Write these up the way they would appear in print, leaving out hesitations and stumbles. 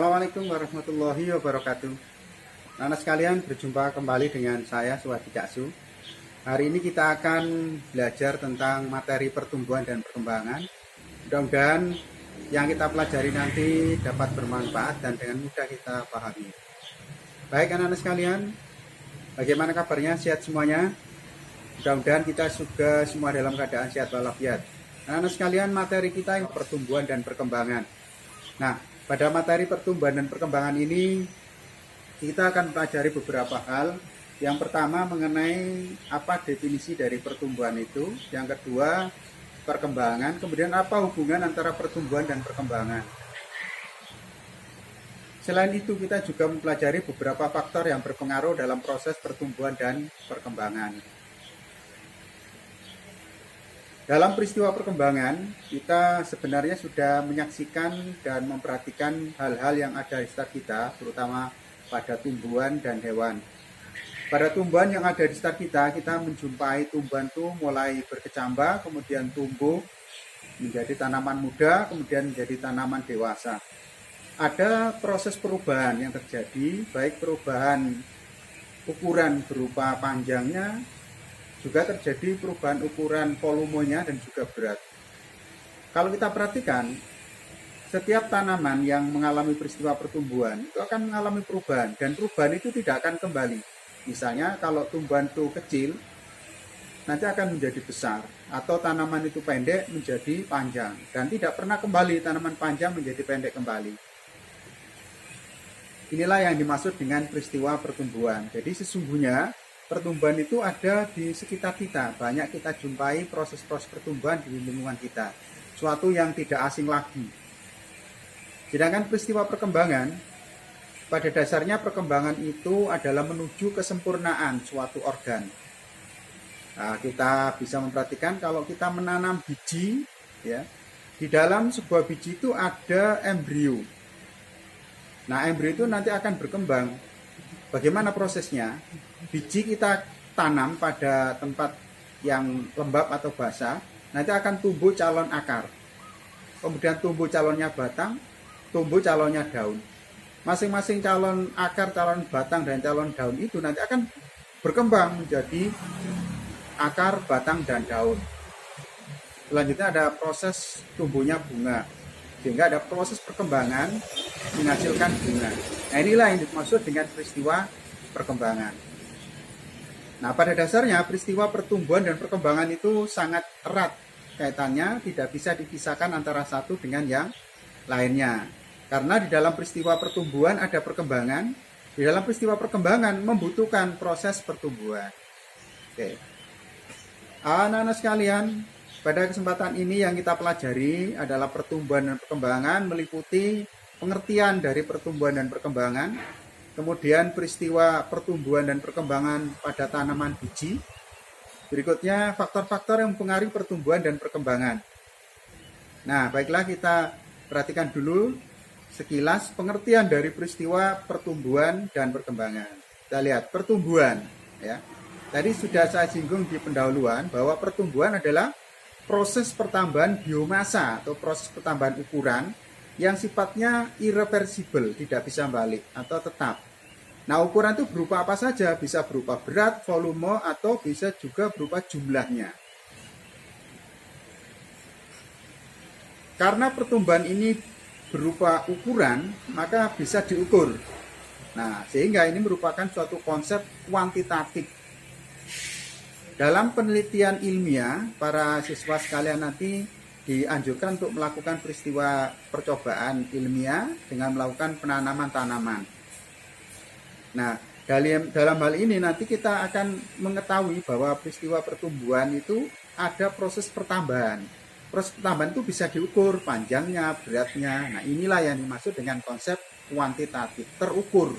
Assalamualaikum warahmatullahi wabarakatuh. Anak sekalian, berjumpa kembali dengan saya Suwadi Caksu. Hari ini kita akan belajar tentang materi pertumbuhan dan perkembangan. Mudah-mudahan yang kita pelajari nanti dapat bermanfaat dan dengan mudah kita pahami. Baik anak-anak sekalian, bagaimana kabarnya? Sehat semuanya? Mudah-mudahan kita juga semua dalam keadaan sehat walafiat. Anak-anak sekalian, materi kita yang pertumbuhan dan perkembangan. Nah, pada materi pertumbuhan dan perkembangan ini kita akan pelajari beberapa hal. Yang pertama mengenai apa definisi dari pertumbuhan itu. Yang kedua perkembangan. Kemudian apa hubungan antara pertumbuhan dan perkembangan. Selain itu kita juga mempelajari beberapa faktor yang berpengaruh dalam proses pertumbuhan dan perkembangan. Dalam peristiwa perkembangan, kita sebenarnya sudah menyaksikan dan memperhatikan hal-hal yang ada di sekitar kita, terutama pada tumbuhan dan hewan. Pada tumbuhan yang ada di sekitar kita menjumpai tumbuhan itu mulai berkecambah, kemudian tumbuh menjadi tanaman muda, kemudian menjadi tanaman dewasa. Ada proses perubahan yang terjadi, baik perubahan ukuran berupa panjangnya, juga terjadi perubahan ukuran volumenya dan juga berat. Kalau kita perhatikan, setiap tanaman yang mengalami peristiwa pertumbuhan itu akan mengalami perubahan, dan perubahan itu tidak akan kembali. Misalnya kalau tumbuhan itu kecil, nanti akan menjadi besar, atau tanaman itu pendek menjadi panjang, dan tidak pernah kembali tanaman panjang menjadi pendek kembali. Inilah yang dimaksud dengan peristiwa pertumbuhan. Jadi sesungguhnya pertumbuhan itu ada di sekitar kita. Banyak kita jumpai proses-proses pertumbuhan di lingkungan kita. Suatu yang tidak asing lagi. Sedangkan peristiwa perkembangan, pada dasarnya perkembangan itu adalah menuju kesempurnaan suatu organ. Nah, kita bisa memperhatikan kalau kita menanam biji, ya, di dalam sebuah biji itu ada embrio. Nah, embrio itu nanti akan berkembang. Bagaimana prosesnya? Biji kita tanam pada tempat yang lembab atau basah, nanti akan tumbuh calon akar. Kemudian tumbuh calonnya batang, tumbuh calonnya daun. Masing-masing calon akar, calon batang, dan calon daun itu nanti akan berkembang menjadi akar, batang, dan daun. Selanjutnya ada proses tumbuhnya bunga, sehingga ada proses perkembangan menghasilkan bunga. Nah, inilah yang dimaksud dengan peristiwa perkembangan. Nah, pada dasarnya peristiwa pertumbuhan dan perkembangan itu sangat erat kaitannya, tidak bisa dipisahkan antara satu dengan yang lainnya. Karena di dalam peristiwa pertumbuhan ada perkembangan, di dalam peristiwa perkembangan membutuhkan proses pertumbuhan. Oke. Anak-anak sekalian, pada kesempatan ini yang kita pelajari adalah pertumbuhan dan perkembangan, meliputi pengertian dari pertumbuhan dan perkembangan, kemudian peristiwa pertumbuhan dan perkembangan pada tanaman biji. Berikutnya faktor-faktor yang mempengaruhi pertumbuhan dan perkembangan. Nah, baiklah kita perhatikan dulu sekilas pengertian dari peristiwa pertumbuhan dan perkembangan. Kita lihat pertumbuhan, ya. Tadi sudah saya singgung di pendahuluan bahwa pertumbuhan adalah proses pertambahan biomasa atau proses pertambahan ukuran yang sifatnya irreversibel, tidak bisa balik atau tetap. Nah, ukuran itu berupa apa saja? Bisa berupa berat, volume, atau bisa juga berupa jumlahnya. Karena pertumbuhan ini berupa ukuran, maka bisa diukur. Nah, sehingga ini merupakan suatu konsep kuantitatif. Dalam penelitian ilmiah, para siswa sekalian nanti dianjurkan untuk melakukan peristiwa percobaan ilmiah dengan melakukan penanaman tanaman. Nah, dalam hal ini nanti kita akan mengetahui bahwa peristiwa pertumbuhan itu ada proses pertambahan. Proses pertambahan itu bisa diukur panjangnya, beratnya. Nah, inilah yang dimaksud dengan konsep kuantitatif, terukur.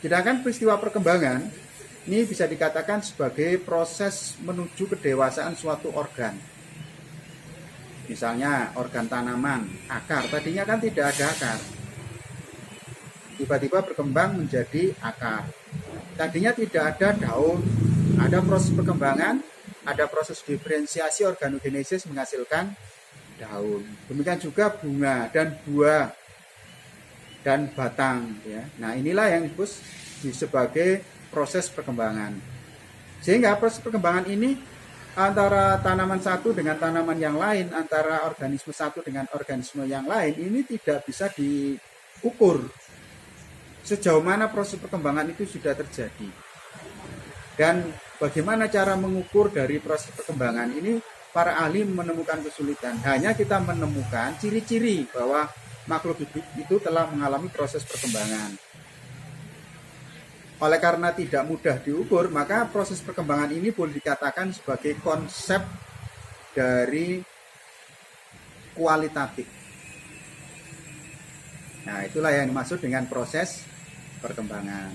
Sedangkan peristiwa perkembangan ini bisa dikatakan sebagai proses menuju kedewasaan suatu organ. Misalnya organ tanaman, akar, tadinya kan tidak ada akar. Tiba-tiba berkembang menjadi akar. Tadinya tidak ada daun, ada proses perkembangan, ada proses diferensiasi organogenesis menghasilkan daun. Demikian juga bunga dan buah. dan batang ya. Nah, inilah yang disebut sebagai proses perkembangan. Sehingga proses perkembangan ini antara tanaman satu dengan tanaman yang lain, antara organisme satu dengan organisme yang lain, ini tidak bisa diukur sejauh mana proses perkembangan itu sudah terjadi. Dan bagaimana cara mengukur dari proses perkembangan ini, para ahli menemukan kesulitan. Hanya kita menemukan ciri-ciri bahwa makhluk hidup itu telah mengalami proses perkembangan. Oleh karena tidak mudah diukur, maka proses perkembangan ini boleh dikatakan sebagai konsep dari kualitatif. Nah, itulah yang dimaksud dengan proses perkembangan.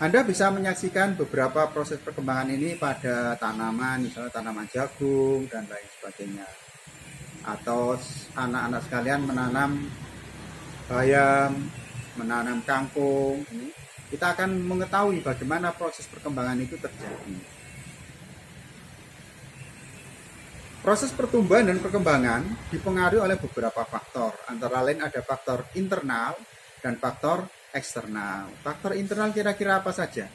Anda bisa menyaksikan beberapa proses perkembangan ini pada tanaman, misalnya tanaman jagung dan lain sebagainya. Atau anak-anak sekalian menanam bayam, menanam kangkung, kita akan mengetahui bagaimana proses perkembangan itu terjadi. Proses pertumbuhan dan perkembangan dipengaruhi oleh beberapa faktor, antara lain ada faktor internal dan faktor eksternal. Faktor internal kira-kira apa saja?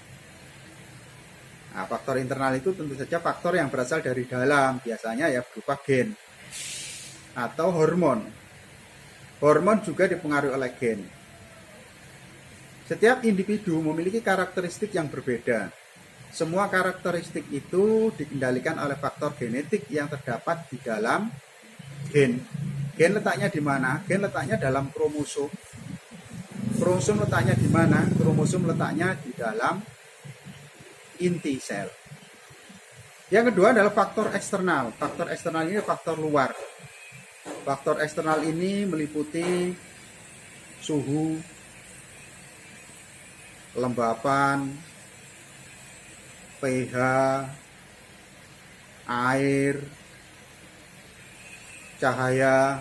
Nah, faktor internal itu tentu saja faktor yang berasal dari dalam, biasanya ya berupa gen atau hormon. Hormon juga dipengaruhi oleh gen. Setiap individu memiliki karakteristik yang berbeda. Semua karakteristik itu dikendalikan oleh faktor genetik yang terdapat di dalam gen. Gen letaknya di mana? Gen letaknya dalam kromosom. Kromosom letaknya di mana? Kromosom letaknya di dalam inti sel. Yang kedua adalah faktor eksternal. Faktor eksternal ini faktor luar. Faktor eksternal ini meliputi suhu, kelembapan, pH, air, cahaya,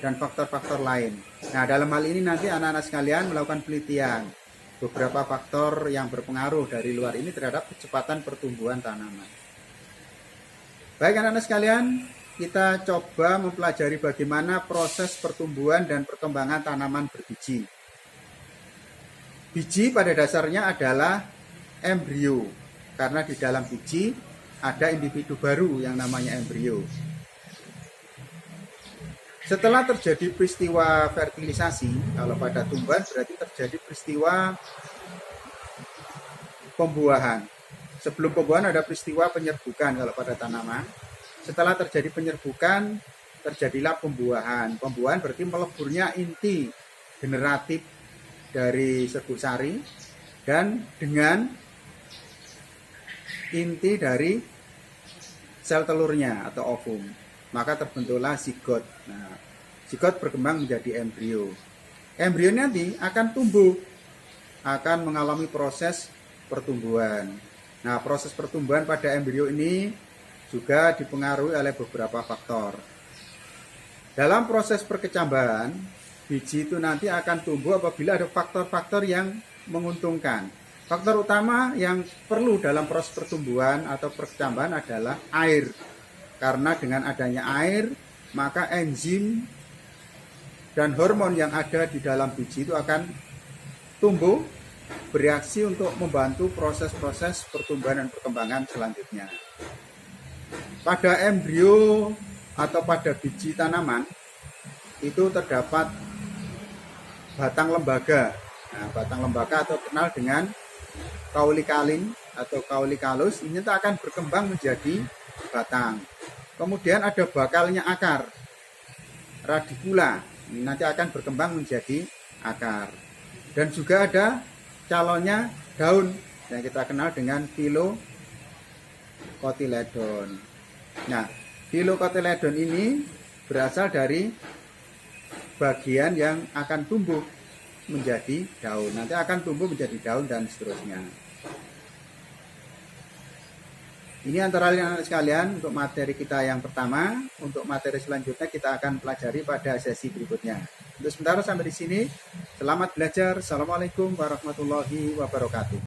dan faktor-faktor lain. Nah, dalam hal ini nanti anak-anak sekalian melakukan penelitian beberapa faktor yang berpengaruh dari luar ini terhadap kecepatan pertumbuhan tanaman. Baik anak-anak sekalian, kita coba mempelajari bagaimana proses pertumbuhan dan perkembangan tanaman berbiji. Biji pada dasarnya adalah embrio, karena di dalam biji ada individu baru yang namanya embrio. Setelah terjadi peristiwa fertilisasi, kalau pada tumbuhan berarti terjadi peristiwa pembuahan. Sebelum pembuahan ada peristiwa penyerbukan kalau pada tanaman. Setelah terjadi penyerbukan, terjadilah pembuahan. Pembuahan berarti meleburnya inti generatif dari serbuk sari dan dengan inti dari sel telurnya atau ovum. Maka terbentuklah zigot. Nah, zigot berkembang menjadi embrio. Embrio nanti akan tumbuh, akan mengalami proses pertumbuhan. Nah, proses pertumbuhan pada embrio ini juga dipengaruhi oleh beberapa faktor. Dalam proses perkecambahan, biji itu nanti akan tumbuh apabila ada faktor-faktor yang menguntungkan. Faktor utama yang perlu dalam proses pertumbuhan atau perkecambahan adalah air. Karena dengan adanya air, maka enzim dan hormon yang ada di dalam biji itu akan tumbuh, bereaksi untuk membantu proses-proses pertumbuhan dan perkembangan selanjutnya. Pada embrio atau pada biji tanaman itu terdapat batang lembaga. Nah, batang lembaga atau kenal dengan kaulikalin atau kaulikalus ini akan berkembang menjadi batang. Kemudian ada bakalnya akar, radikula, ini nanti akan berkembang menjadi akar. Dan juga ada calonnya daun yang kita kenal dengan filokotiledon. Nah, filokotiledon ini berasal dari bagian yang akan tumbuh menjadi daun. Nanti akan tumbuh menjadi daun dan seterusnya. Ini antara lain anak sekalian untuk materi kita yang pertama. Untuk materi selanjutnya kita akan pelajari pada sesi berikutnya. Untuk sementara sampai di sini. Selamat belajar. Assalamualaikum warahmatullahi wabarakatuh.